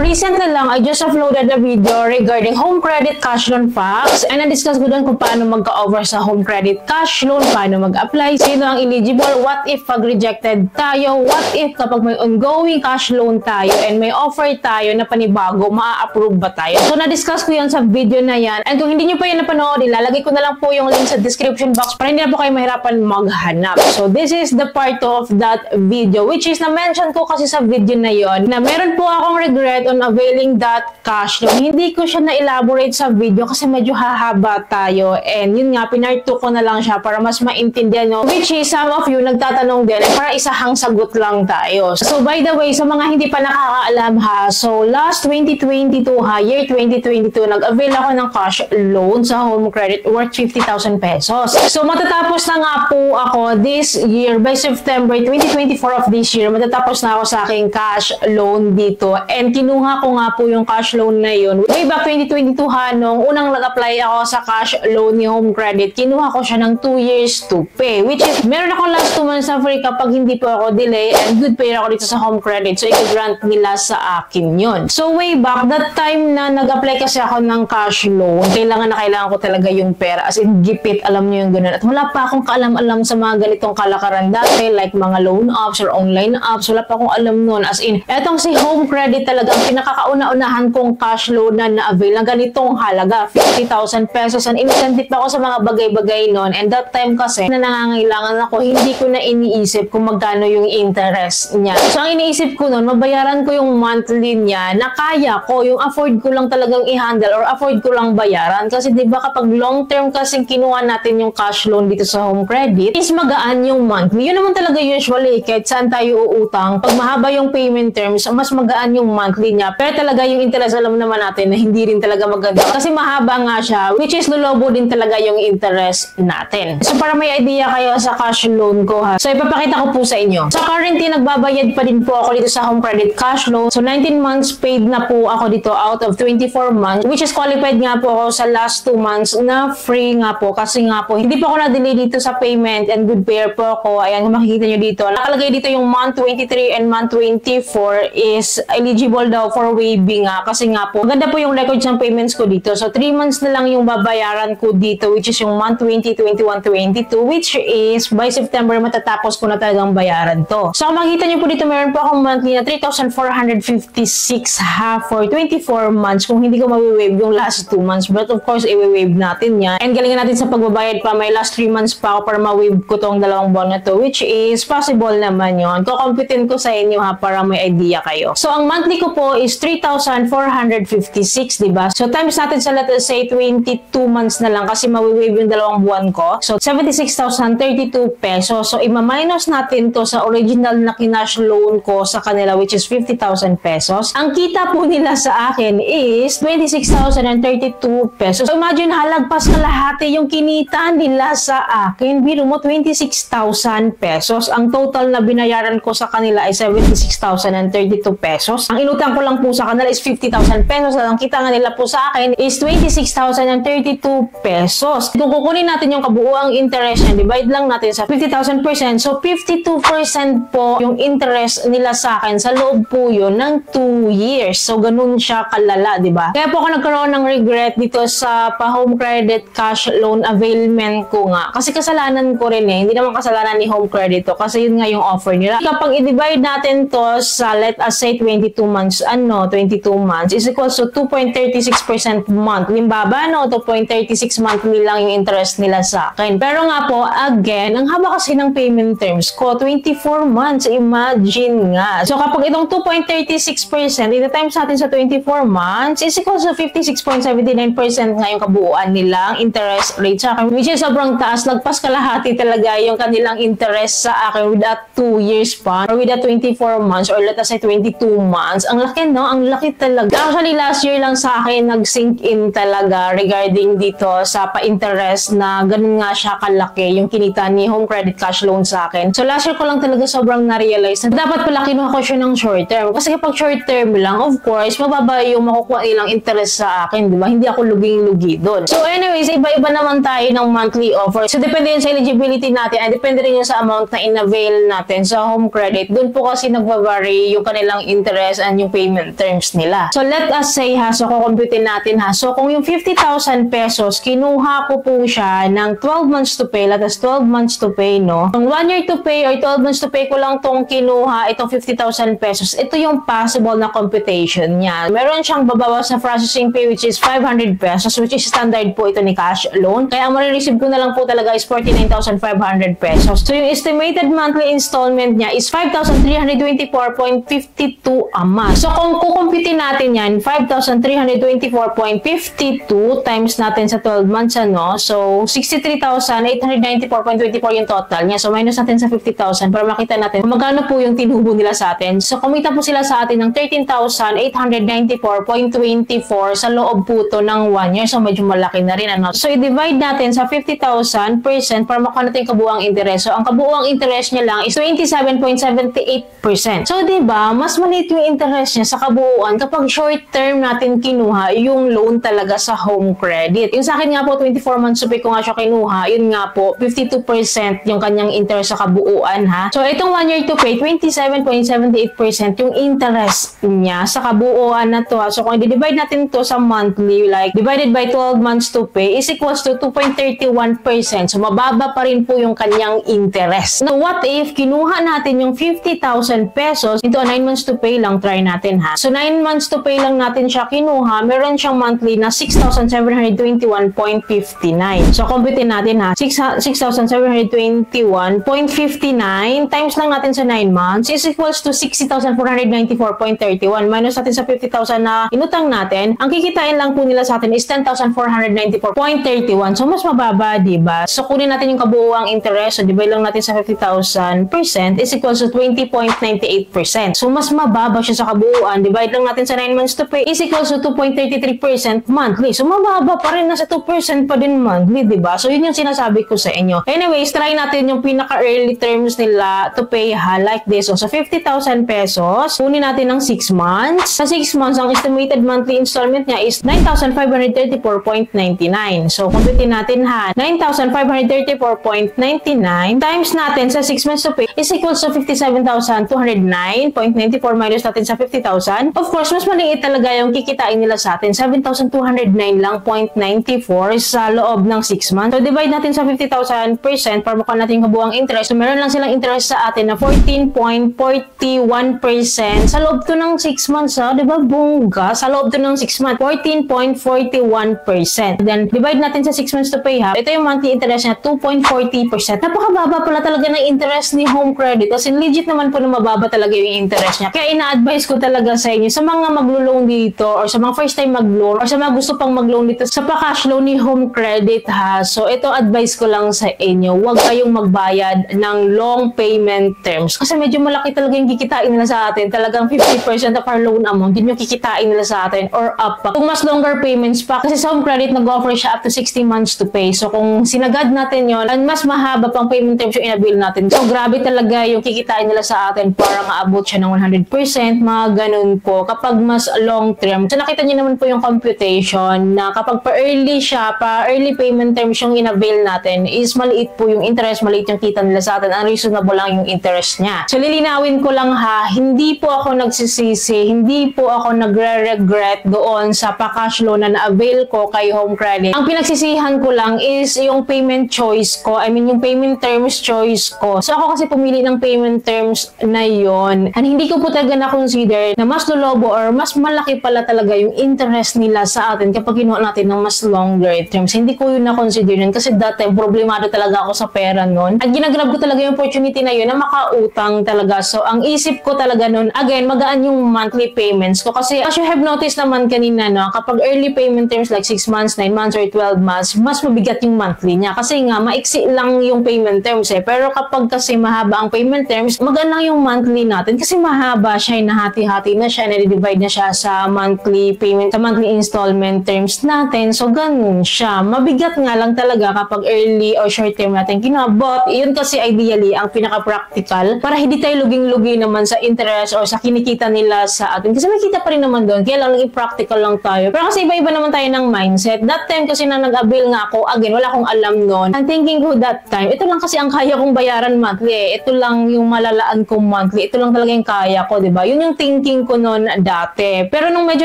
recently lang, I just uploaded a video regarding home credit cash loan facts and na-discuss ko doon kung paano magka-over sa home credit cash loan, paano mag-apply, sino ang eligible, what if pag rejected tayo, what if kapag may ongoing cash loan tayo and may offer tayo na panibago, maa-approve ba tayo? So, na-discuss ko yan sa video na yan. And kung hindi nyo pa yun napanood, ilalagay ko na lang po yung link sa description box para hindi na po kayo mahirapan maghanap. So, this is the part of that video, which is na-mention ko kasi sa video na yon na meron po akong regret on availing that cash loan. Hindi ko siya na-elaborate sa video kasi medyo hahaba tayo. And yun nga, pinarto ko na lang siya para mas maintindihan nyo. Which is, some of you nagtatanong din para isahang sagot lang tayo. So, by the way, sa mga hindi pa nakakaalam ha, so last 2022 ha, year 2022, nag-avail ako ng cash loan sa home credit worth 50,000 pesos. So, matatapos na nga po ako this year, by September 2024 of this year, matatapos na ako sa aking cash loan dito. And kinuha ko nga po yung cash loan na yun. Way back 2022 ha, nung unang nag-apply ako sa cash loan ni home credit, kinuha ko siya ng 2 years to pay. Which is, meron akong last 2 months na free kapag hindi po ako delay and good pay ako dito sa home credit. So, i-grant nila sa akin yun. So, way back, that time na nag-apply kasi ako ng cash loan, kailangan ko talaga yung pera. As in, gipit, alam niyo yung ganun. At wala pa akong kaalam-alam sa mga ganitong kalakaran dati, like mga loan apps or online apps. Wala pa akong alam nun. As in, etong si home credit talaga, ang pinakakauna-unahan kong cash loan na na-avail na ganitong halaga, 50,000 pesos. And incentive pa ako sa mga bagay-bagay nun. And that time kasi, na nangangailangan ako, hindi ko na iniisip kung magkano yung interest niya. So, ang iniisip ko nun, mabayaran ko yung monthly niya na kaya ko, yung afford ko lang talagang i-handle or afford ko lang bayaran. Kasi diba kapag long term kasing kinuha natin yung cash loan dito sa home credit, is magaan yung monthly. Yun naman talaga usually, kahit saan tayo uutang, pag mahaba yung payment terms, mas magaan yung monthly niya. Pero talaga yung interest, alam naman natin na hindi rin talaga maganda. Kasi mahaba nga siya, which is lulobo din talaga yung interest natin. So para may idea kayo sa cash loan ko ha. So ipapakita ko po sa inyo. So currently, nagbabayad pa din po ako dito sa home credit cash loan. So 19 months paid na po ako dito out of 24 months, which is qualified nga po ako sa last 2 months na free nga po. Kasi nga po, hindi po ako na-delay dito sa payment and good payer po ako. Ayan, makikita nyo dito. Nakalagay dito yung month 23 and month 24 is eligible daw for waiving nga. Kasi nga po, maganda po yung records ng payments ko dito. So 3 months na lang yung babayaran ko dito, which is yung month 20, 21, 22, which is by September matatapos ko na talagang bayaran to. So makikita nyo po dito, meron po akong monthly na 3,456 ha for 24 months kung hindi ko mawi-waive yung last 2 months. But of course, i-waive natin yan. And galingan natin sa pagbabayad pa, may last 3 months pa ako para ma-waive ko tong 2 buwan na to, which is possible naman yun. Kukomputin ko sa inyo ha para may idea kayo. So, ang monthly ko po is 3,456, diba? So, times natin sa let's say 22 months na lang kasi mawi-waive yung 2 buwan ko. So, 76,032 pesos. So, ima-minus natin to sa original na kinash loan ko sa kanila, which is 50,000 pesos. Ang kita po nila sa akin is 26,032 pesos. So, imagine, halagpas kalahati yung kinita nila sa akin. Biro mo, 26,000 pesos. Ang total na binayaran ko sa kanila ay 76,032 pesos. Ang inutang ko lang po sa kanila is 50,000 pesos. Ang kita nga nila po sa akin is 26,032 pesos. Kung kukunin natin yung kabuuang interest niya, divide lang natin sa 50,000%. So, 52% po yung interest nila sa akin. Sa loob po yun ng 2 years. So, ganun siya kalala, diba? Kaya po ako nagkaroon ng regret dito sa pa-home credit cash loan availment ko nga. Kasi kasalanan ko rin eh. Hindi naman kasalanan ni home credit to. Kasi yun nga yung offer nila. Kapag i-divide natin to sa, let us say, 22 months, 22 months is equals to 2.36% monthly. Yung baba, no? 2.36 monthly lang yung interest nila sa akin. Pero nga po, again, ang haba kasi ng payment terms ko, 24 months. Imagine nga. So, kapag itong 2.36%, ita-times natin sa 24 months, is equals to 56.79% nga yung kabuuan nilang interest rate sa akin, which is sobrang taas. Lagpas kalahati talaga yung kanilang interest sa akin with that 2 years pa, or with that 24 months, or let us say 22 months. Ang laki, no? Ang laki talaga. Actually, last year lang sa akin nag-sink in talaga regarding dito sa pa-interest na ganun nga siya kalaki yung kinita ni home credit cash loan sa akin. So, last year ko lang talaga sobrang na-realize na dapat pala kinuha ko siya ng short term. Kasi kapag short term lang, of course, mababa yung makukuha nilang interest sa akin, di ba? Hindi ako luging-lugi doon. So, anyways, iba-iba naman tayo ng monthly offer. So, depende yun sa eligibility natin at depende rin yun sa amount na in-avail natin sa home credit. Doon po kasi nagva-vary yung kanilang interest and yung payment payment terms nila. So let us say ha, so kukumputin natin ha. So kung yung 50,000 pesos, kinuha ko po siya ng 12 months to pay, latas 12 months to pay, no? Kung 1 year to pay or 12 months to pay ko lang tong kinuha, itong 50,000 pesos, ito yung possible na computation niya. Meron siyang babawas na processing fee which is 500 pesos, which is standard po ito ni cash loan. Kaya ang marireceive ko na lang po talaga is 49,500 pesos. So yung estimated monthly installment niya is 5,324.52 a month. So kung kukumpitin natin yan, 5,324.52 times natin sa 12 months, ano? So 63,894.24 yung total niya. So minus natin sa 50,000 para makita natin kung magkano po yung tinubo nila sa atin. So kumita po sila sa atin ng 13,894.24 sa loob po to ng 1 year. So medyo malaki na rin, ano? So i-divide natin sa 50,000% para makuha natin kabuuang interest. So ang kabuuang interest niya lang is 27.78%. So diba, mas maliit yung interest niya sa kabuuan kapag short term natin kinuha yung loan talaga sa home credit. Yung sa akin nga po, 24 months to pay ko nga siya kinuha, yun nga po, 52% yung kanyang interest sa kabuuan, ha. So itong 1 year to pay, 27.78% yung interest niya sa kabuuan na to, ha. So kung i-divide natin to sa monthly, like divided by 12 months to pay is equals to 2.31%. So mababa pa rin po yung kanyang interest. Now what if kinuha natin yung 50,000 pesos into 9 months to pay lang, try natin, ha. So 9 months to pay lang natin siya kinuha, meron siyang monthly na 6,721.59. So computin natin, ha. 6,721.59 times lang natin sa 9 months is equals to 60,494.31 minus natin sa 50,000 na inutang natin. Ang kikitain lang po nila sa atin is 10,494.31. So mas mababa, diba? So kunin natin yung kabuuang interest. So divide lang natin sa 50,000% is equals to 20.98%. So mas mababa siya sa kabuuan. Divide lang natin sa 9 months to pay is equals to 2.33% monthly. So mababa pa rin, nasa 2% pa din monthly, diba? So yun yung sinasabi ko sa inyo. Anyways, try natin yung pinaka-early terms nila to pay, ha, like this. So 50,000 pesos, kunin natin ng 6 months. Sa 6 months, ang estimated monthly installment niya is 9,534.99. So computin natin, ha. 9,534.99 times natin sa 6 months to pay is equals to 57,209.94 minus natin sa 50,000. Of course, mas maliit talaga yung kikitain nila sa atin. 7,209 lang 0.94 sa loob ng 6 months. So divide natin sa 50,000% para makuha natin yung kabuuang interest. So meron lang silang interest sa atin na 14.41% sa loob to ng 6 months, ha. Diba, bongga? Sa loob to ng 6 months, 14.41%. Then divide natin sa 6 months to pay, ha. Ito yung monthly interest niya, 2.40%. Napakababa pala talaga ng interest ni Home Credit. Kasi legit naman po na mababa talaga yung interest niya. Kaya ina-advise ko talaga sa inyo, sa mga maglo-loan dito or sa mga first time mag-loan or sa mga gusto pang mag-loan dito sa pa-cash loan ni Home Credit, ha. So ito advice ko lang sa inyo, huwag kayong magbayad ng long payment terms. Kasi medyo malaki talaga yung kikitain nila sa atin. Talagang 50% of our loan amount, yun yung kikitain nila sa atin or up pa. Kung mas longer payments pa, kasi sa Home Credit nag-offer siya up to 60 months to pay. So kung sinagad natin yun, mas mahaba pang payment terms yung inabil natin. So grabe talaga yung kikitain nila sa atin para maabot siya ng 100%, mga ganun po. Kapag mas long term, so nakita niyo naman po yung computation na kapag pa-early siya, pa-early payment terms yung inabil natin is maliit po yung interest, maliit yung kita nila sa atin. Ang reasonable lang yung interest niya. So lilinawin ko lang, ha, hindi po ako nagsisisi, hindi po ako nagre-regret doon sa pa-cash loan na na-avail ko kay Home Credit. Ang pinagsisihan ko lang is yung payment choice ko, I mean yung payment terms choice ko. So ako kasi pumili ng payment terms na yon, and hindi ko po talaga na-consider na mas lolobo or mas malaki pala talaga yung interest nila sa atin kapag kinuha natin ng mas longer terms. Hindi ko yun na-consider yun kasi that time problemado talaga ako sa pera nun. At ginagrab ko talaga yung opportunity na yun na makautang talaga. So ang isip ko talaga nun, again, magaan yung monthly payments ko kasi as you have noticed naman kanina, no, kapag early payment terms like 6 months, 9 months, or 12 months, mas mabigat yung monthly niya kasi nga maiksi lang yung payment terms, eh. Pero kapag kasi mahaba ang payment terms, magaan lang yung monthly natin kasi mahaba siya, nahati-hati na siya, na-divide na siya sa monthly payment, sa monthly installment terms natin. So ganun siya. Mabigat nga lang talaga kapag early or short term natin kinuha. But yun kasi ideally ang pinaka-practical para hindi tayo luging-lugi naman sa interest or sa kinikita nila sa atin. Kasi may kita pa rin naman doon. Kaya lang naging practical lang tayo. Pero kasi iba-iba naman tayo ng mindset. That time kasi na nag-avail nga ako, again, wala akong alam noon. Ang thinking ko that time, ito lang kasi ang kaya kong bayaran monthly, eh. Ito lang yung malalaan kong monthly. Ito lang talaga yung kaya ko, diba? Yun yung thinking thinking ko noon dati. Pero nung medyo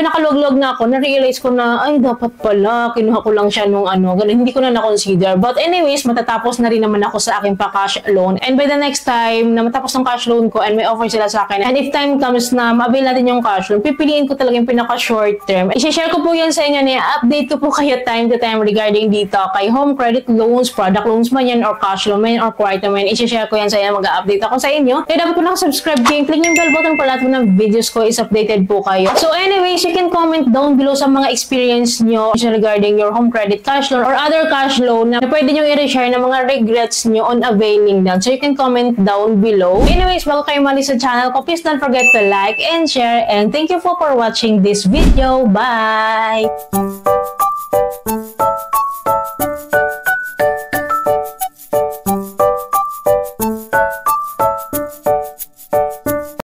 nakalog-log na ako, na-realize ko na, ay, dapat pala, kinuha ko lang siya nung ganun, hindi ko na na-consider. But anyways, matatapos na rin naman ako sa aking pa-cash loan. And by the next time na matapos ng cash loan ko and may offer sila sa akin, and if time comes na ma-avail natin yung cash loan, pipiliin ko talaga yung pinaka-short term. I-share ko po yan sa inyo, update ko po kayo time to time regarding dito kay home credit loans, product loans man yan, or cash loan man yan, or quarter man. I-share ko yan sa inyo, mag-update ako sa inyo. Kaya dapat po nakasubscribe kayo, click yung bell button para lahat po ng videos ko is updated po kayo. So anyways, you can comment down below sa mga experience nyo regarding your home credit cash loan or other cash loan na pwede nyo i-share ng mga regrets nyo on availing that. So you can comment down below. Anyways, bago kayo mali sa channel ko, please don't forget to like and share, and thank you for watching this video. Bye!